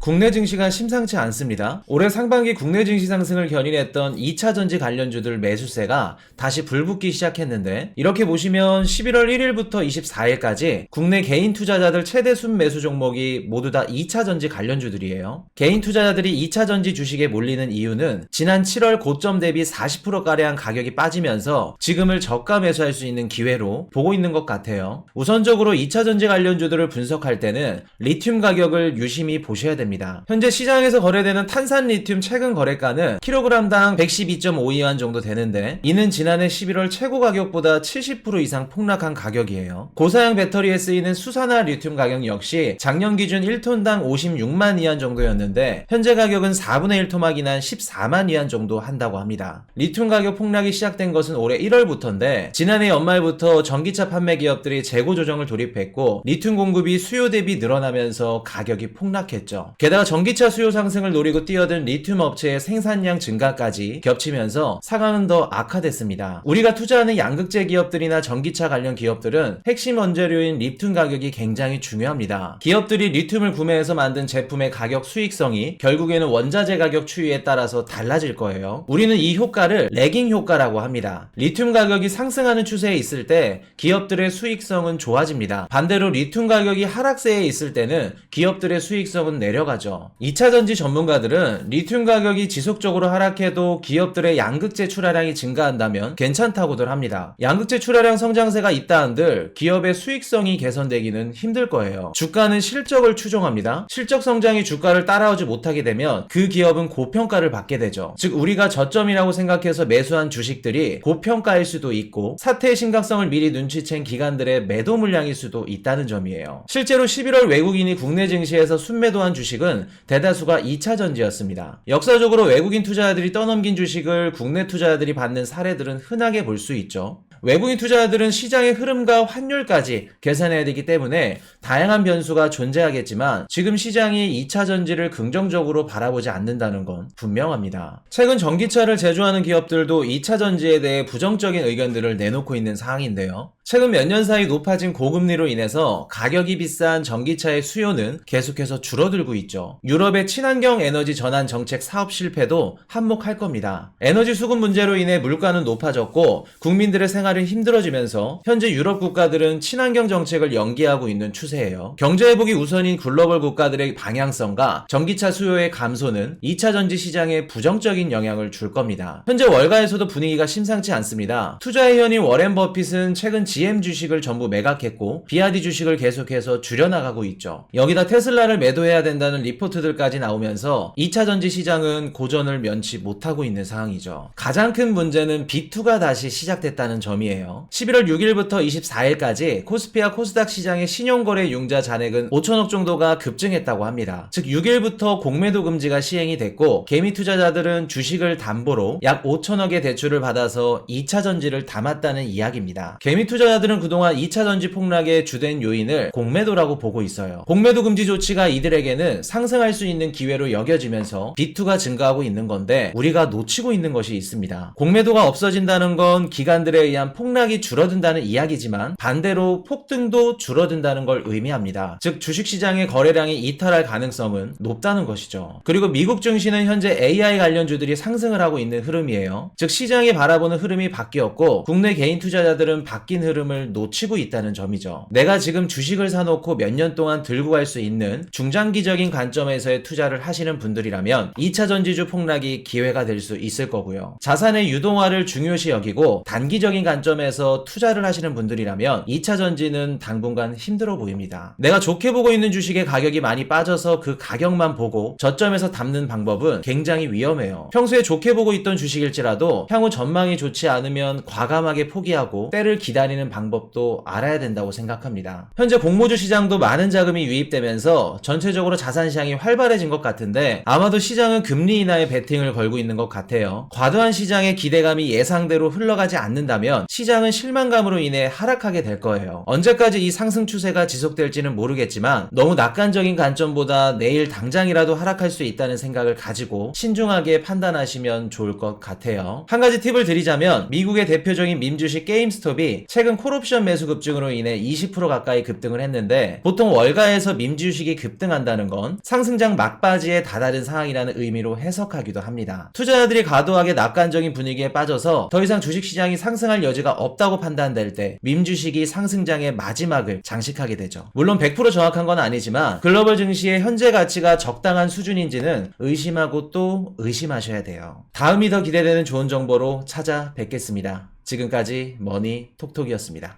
국내 증시가 심상치 않습니다. 올해 상반기 국내 증시 상승을 견인했던 2차전지 관련주들 매수세가 다시 불붙기 시작했는데, 이렇게 보시면 11월 1일부터 24일까지 국내 개인 투자자들 최대 순매수 종목이 모두 다 2차전지 관련주들이에요. 개인 투자자들이 2차전지 주식에 몰리는 이유는 지난 7월 고점 대비 40%가량 가격이 빠지면서 지금을 저가 매수할 수 있는 기회로 보고 있는 것 같아요. 우선적으로 2차전지 관련주들을 분석할 때는 리튬 가격을 유심히 보셔야 됩니다. 현재 시장에서 거래되는 탄산 리튬 최근 거래가는 킬로그램당 112.52원 정도 되는데, 이는 지난해 11월 최고 가격보다 70% 이상 폭락한 가격이에요. 고사양 배터리에 쓰이는 수산화 리튬 가격 역시 작년 기준 1톤당 56만 위안 정도였는데, 현재 가격은 4분의 1토막이 난 14만 위안 정도 한다고 합니다. 리튬 가격 폭락이 시작된 것은 올해 1월부터인데, 지난해 연말부터 전기차 판매 기업들이 재고 조정을 돌입했고 리튬 공급이 수요 대비 늘어나면서 가격이 폭락했죠. 게다가 전기차 수요 상승을 노리고 뛰어든 리튬 업체의 생산량 증가까지 겹치면서 상황은 더 악화됐습니다. 우리가 투자하는 양극재 기업들이나 전기차 관련 기업들은 핵심 원재료인 리튬 가격이 굉장히 중요합니다. 기업들이 리튬을 구매해서 만든 제품의 가격 수익성이 결국에는 원자재 가격 추이에 따라서 달라질 거예요. 우리는 이 효과를 레깅 효과라고 합니다. 리튬 가격이 상승하는 추세에 있을 때 기업들의 수익성은 좋아집니다. 반대로 리튬 가격이 하락세에 있을 때는 기업들의 수익성은 내려가죠. 2차전지 전문가들은 리튬 가격이 지속적으로 하락해도 기업들의 양극재 출하량이 증가한다면 괜찮다고들 합니다. 양극재 출하량 성장세가 있다 한들 기업의 수익성이 개선되기는 힘들 거예요. 주가는 실적을 추종합니다. 실적 성장이 주가를 따라오지 못하게 되면 그 기업은 고평가를 받게 되죠. 즉 우리가 저점이라고 생각해서 매수한 주식들이 고평가일 수도 있고 사태의 심각성을 미리 눈치챈 기관들의 매도 물량일 수도 있다는 점이에요. 실제로 11월 외국인이 국내 증시에서 순매도한 주식은 대다수가 2차전지였습니다. 역사적으로 외국인 투자자들이 떠넘긴 주식을 국내 투자자들이 받는 사례들은 흔하게 볼 수 있죠. 외국인 투자자들은 시장의 흐름과 환율까지 계산해야 되기 때문에 다양한 변수가 존재하겠지만 지금 시장이 2차전지를 긍정적으로 바라보지 않는다는 건 분명합니다. 최근 전기차를 제조하는 기업들도 2차전지에 대해 부정적인 의견들을 내놓고 있는 상황인데요. 최근 몇 년 사이 높아진 고금리로 인해서 가격이 비싼 전기차의 수요는 계속해서 줄어들고 있죠. 유럽의 친환경 에너지 전환 정책 사업 실패도 한몫할 겁니다. 에너지 수급 문제로 인해 물가는 높아졌고 국민들의 생활이 힘들어지면서 현재 유럽 국가들은 친환경 정책을 연기하고 있는 추세예요. 경제 회복이 우선인 글로벌 국가들의 방향성과 전기차 수요의 감소는 2차전지 시장에 부정적인 영향을 줄 겁니다. 현재 월가에서도 분위기가 심상치 않습니다. 투자의 현인 워렌 버핏은 최근 GM 주식을 전부 매각했고 BRD 주식을 계속해서 줄여나가고 있죠. 여기다 테슬라를 매도해야 된다는 리포트들까지 나오면서 2차전지 시장은 고전을 면치 못하고 있는 상황이죠. 가장 큰 문제는 B2가 다시 시작됐다는 점이에요. 11월 6일부터 24일까지 코스피와 코스닥 시장의 신용거래 융자 잔액은 5천억 정도가 급증했다고 합니다. 즉 6일부터 공매도 금지가 시행이 됐고 개미 투자자들은 주식을 담보로 약 5천억의 대출을 받아서 2차전지를 담았다는 이야기입니다. 개미 투자자들은 그동안 2차전지 폭락의 주된 요인을 공매도라고 보고 있어요. 공매도 금지 조치가 이들에게는 상승할 수 있는 기회로 여겨지면서 B2가 증가하고 있는 건데 우리가 놓치고 있는 것이 있습니다. 공매도가 없어진다는 건 기관들에 의한 폭락이 줄어든다는 이야기지만 반대로 폭등도 줄어든다는 걸 의미합니다. 즉 주식시장의 거래량이 이탈할 가능성은 높다는 것이죠. 그리고 미국 증시는 현재 AI 관련주들이 상승을 하고 있는 흐름이에요. 즉 시장이 바라보는 흐름이 바뀌었고 국내 개인 투자자들은 바뀐 흐름을 놓치고 있다는 점이죠. 내가 지금 주식을 사놓고 몇 년 동안 들고 갈 수 있는 중장기적인 관점에서의 투자를 하시는 분들이라면 2차전지주 폭락이 기회가 될 수 있을 거고요. 자산의 유동화를 중요시 여기고 단기적인 관점에서 투자를 하시는 분들이라면 2차전지는 당분간 힘들어 보입니다. 내가 좋게 보고 있는 주식의 가격이 많이 빠져서 그 가격만 보고 저점에서 담는 방법은 굉장히 위험해요. 평소에 좋게 보고 있던 주식일지라도 향후 전망이 좋지 않으면 과감하게 포기하고 때를 기다리는 방법도 알아야 된다고 생각합니다. 현재 공모주 시장도 많은 자금이 유입되면서 전체적으로 자산 시장이 활발해진 것 같은데 아마도 시장은 금리 인하에 베팅을 걸고 있는 것 같아요. 과도한 시장의 기대감이 예상대로 흘러가지 않는다면 되면 시장은 실망감으로 인해 하락하게 될 거예요. 언제까지 이 상승 추세가 지속될지는 모르겠지만 너무 낙관적인 관점보다 내일 당장이라도 하락할 수 있다는 생각을 가지고 신중하게 판단하시면 좋을 것 같아요. 한 가지 팁을 드리자면 미국의 대표적인 밈 주식 게임스톱이 최근 콜옵션 매수 급증으로 인해 20% 가까이 급등을 했는데 보통 월가에서 밈 주식이 급등한다는 건 상승장 막바지에 다다른 상황이라는 의미로 해석하기도 합니다. 투자자들이 과도하게 낙관적인 분위기에 빠져서 더 이상 주식시장이 상승할 여지가 없다고 판단될 때 밈 주식이 상승장의 마지막을 장식하게 되죠. 물론 100% 정확한 건 아니지만 글로벌 증시의 현재 가치가 적당한 수준인지는 의심하고 또 의심하셔야 돼요. 다음이 더 기대되는 좋은 정보로 찾아뵙겠습니다. 지금까지 머니톡톡이었습니다.